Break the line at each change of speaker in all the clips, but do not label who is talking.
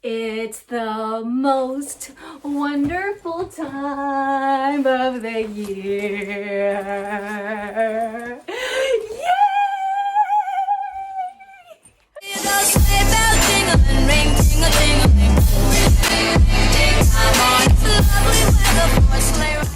It's the most wonderful time of the year. Yay!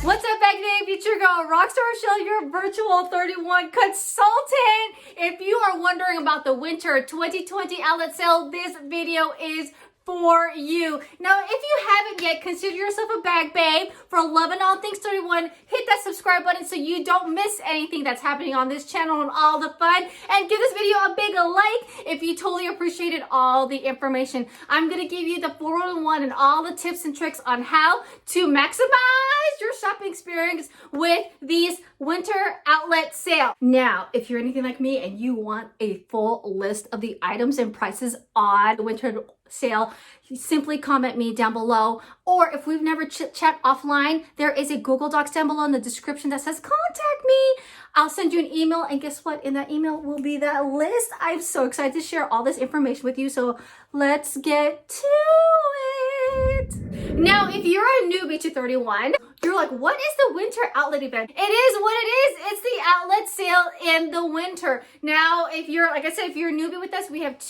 What's up, back today, future girl? Rockstar Rochelle, your virtual 31 consultant. If you are wondering about the winter 2020 outlet sale, this video is for you. Now, if you haven't yet, consider yourself a bag babe. For loving all things 31, hit that subscribe button so you don't miss anything that's happening on this channel and all the fun. And give this video a big like if you totally appreciated all the information. I'm going to give you the 401 and all the tips and tricks on how to maximize your shopping experience with these winter outlet sale. Now, if you're anything like me and you want a full list of the items and prices on the winter sale, simply comment me down below, or if we've never chat offline, there is a Google Docs down below in the description that says contact me. I'll send you an email, and guess what? In that email will be that list. I'm so excited to share all this information with you, so let's get to it. Now, if you're a newbie to 31, you're like, what is the winter outlet event? It is what it is. It's the outlet sale in the winter. Now, if you're, like I said, if you're a newbie with us, we have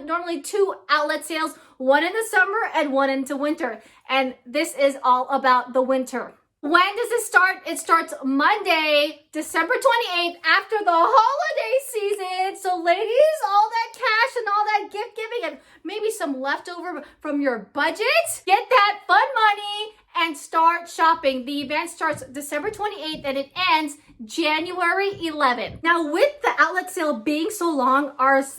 normally two outlet sales, one in the summer and one into winter. And this is all about the winter. When does it start? It starts Monday, December 28th, after the holiday season. So ladies, all that cash and all that gift giving and maybe some leftover from your budget, get that fun money and start shopping. The event starts December 28th and it ends January 11th. Now, with the outlet sale being so long,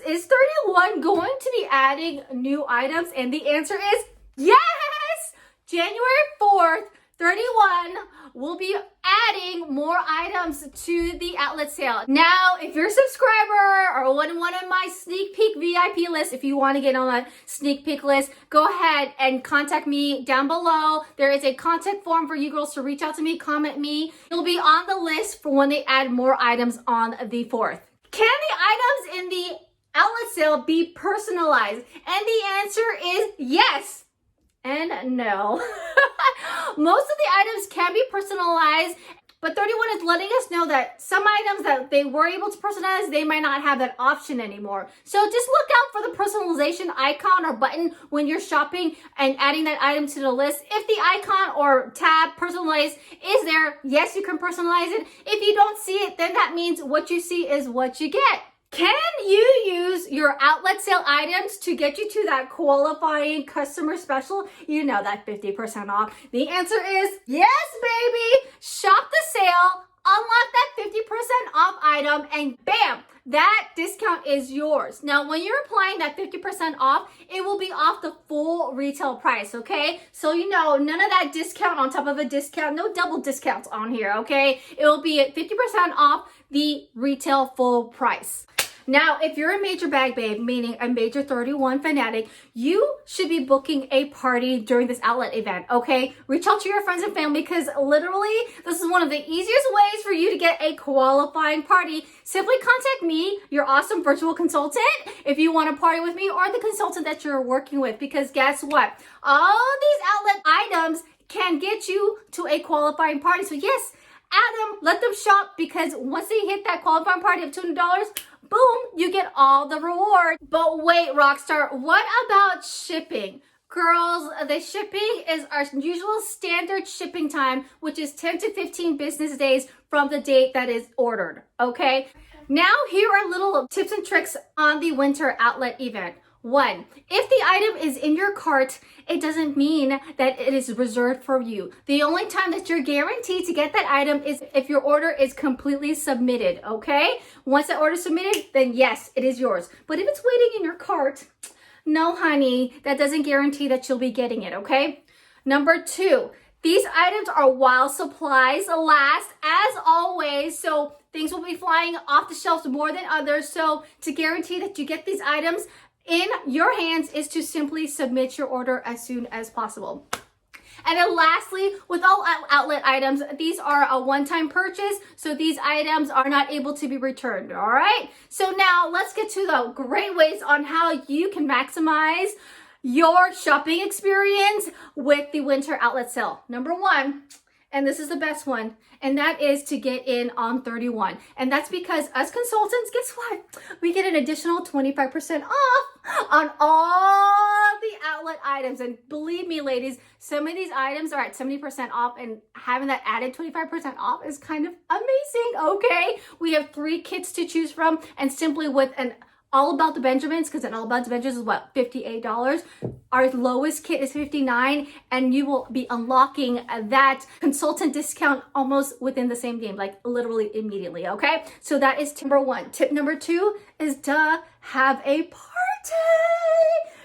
is 31 going to be adding new items? And the answer is yes! January 4th, 31 will be adding more items to the outlet sale. Now, if you're a subscriber or one of my sneak peek VIP list, if you want to get on a sneak peek list, go ahead and contact me down below. There is a contact form for you girls to reach out to me, comment me. You'll be on the list for when they add more items on the 4th. Can the items in the outlet sale be personalized? And the answer is yes and no. Most of the items can be personalized, but 31 is letting us know that some items that they were able to personalize, they might not have that option anymore. So just look out for the personalization icon or button when you're shopping and adding that item to the list. If the icon or tab personalize is there, yes, you can personalize it. If you don't see it, then that means what you see is what you get. Can you use your outlet sale items to get you to that qualifying customer special? You know, that 50% off. The answer is yes, baby. Shop the sale, unlock that 50% off item, and bam, that discount is yours. Now, when you're applying that 50% off, it will be off the full retail price, okay? So, you know, none of that discount on top of a discount, no double discounts on here, okay? It will be at 50% off the retail full price. Now, if you're a major bag babe, meaning a major 31 fanatic, you should be booking a party during this outlet event, okay? Reach out to your friends and family because literally this is one of the easiest ways for you to get a qualifying party. Simply contact me, your awesome virtual consultant, if you want to party with me or the consultant that you're working with, because guess what? All these outlet items can get you to a qualifying party. So yes, add them, let them shop, because once they hit that qualifying party of $200, boom, you get all the reward. But wait, Rockstar, what about shipping? Girls, the shipping is our usual standard shipping time, which is 10 to 15 business days from the date that is ordered, okay? Now, here are little tips and tricks on the winter outlet event. 1, if the item is in your cart, it doesn't mean that it is reserved for you. The only time that you're guaranteed to get that item is if your order is completely submitted, okay? Once that order is submitted, then yes, it is yours. But if it's waiting in your cart, no, honey, that doesn't guarantee that you'll be getting it, okay? Number 2, these items are while supplies last, as always, so things will be flying off the shelves more than others. So to guarantee that you get these items in your hands is to simply submit your order as soon as possible. And then lastly, with all outlet items, these are a one-time purchase, so these items are not able to be returned, all right? So now let's get to the great ways on how you can maximize your shopping experience with the winter outlet sale. Number one, and this is the best one, and that is to get in on 31. And that's because us consultants, guess what? We get an additional 25% off on all the outlet items. And believe me, ladies, some of these items are at 70% off, and having that added 25% off is kind of amazing, okay? We have 3 kits to choose from, and simply with an All About the Benjamins, because an All About the Benjamins is what, $58. Our lowest kit is $59, and you will be unlocking that consultant discount almost within the same game, like literally immediately, okay? So that is tip number 1. Tip number 2 is to have a party.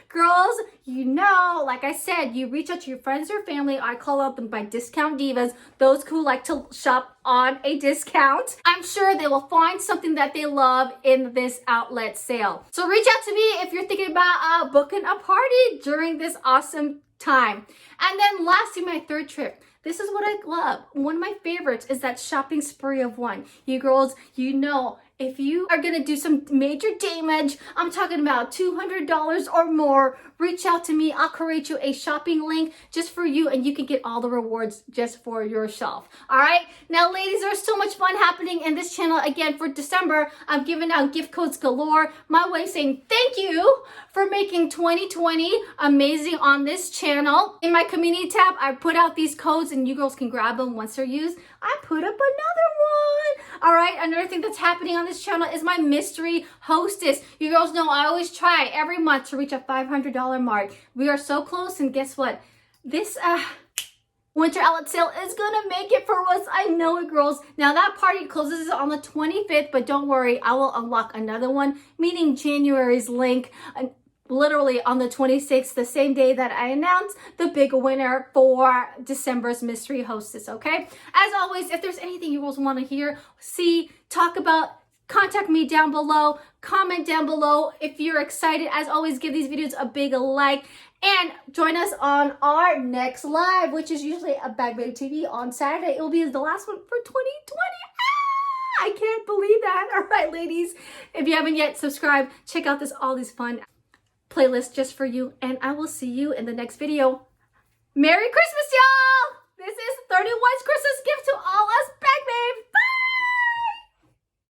Girls, you know, like I said, you reach out to your friends or family. I call out them by discount divas, those who like to shop on a discount. I'm sure they will find something that they love in this outlet sale. So reach out to me if you're thinking about booking a party during this awesome time. And then lastly, my third trip. This is what I love. One of my favorites is that shopping spree of one. You girls, you know, if you are gonna do some major damage, I'm talking about $200 or more, reach out to me. I'll create you a shopping link just for you, and you can get all the rewards just for yourself. All right. Now, ladies, there's so much fun happening in this channel. Again, for December, I'm giving out gift codes galore. My way of saying thank you for making 2020 amazing on this channel. In my community tab, I put out these codes, and you girls can grab them once they're used. I put up another one. All right. Another thing that's happening on this channel is my mystery hostess. You girls know I always try every month to reach a $500 mark. We are so close, and guess what? This winter outlet sale is gonna make it for us. I know it, girls. Now that party closes on the 25th, but don't worry, I will unlock another one, meaning January's link. Literally on the 26th, the same day that I announced the big winner for December's mystery hostess, okay? As always, if there's anything you guys want to hear, see, talk about, contact me down below, comment down below. If you're excited, as always, give these videos a big like, and join us on our next live, which is usually a Bag Baby TV on Saturday. It will be the last one for 2020. I can't believe that. All right, ladies, if you haven't yet subscribed, check out all these fun playlist just for you, and I will see you in the next video. Merry Christmas, y'all! This is 31's Christmas gift to all us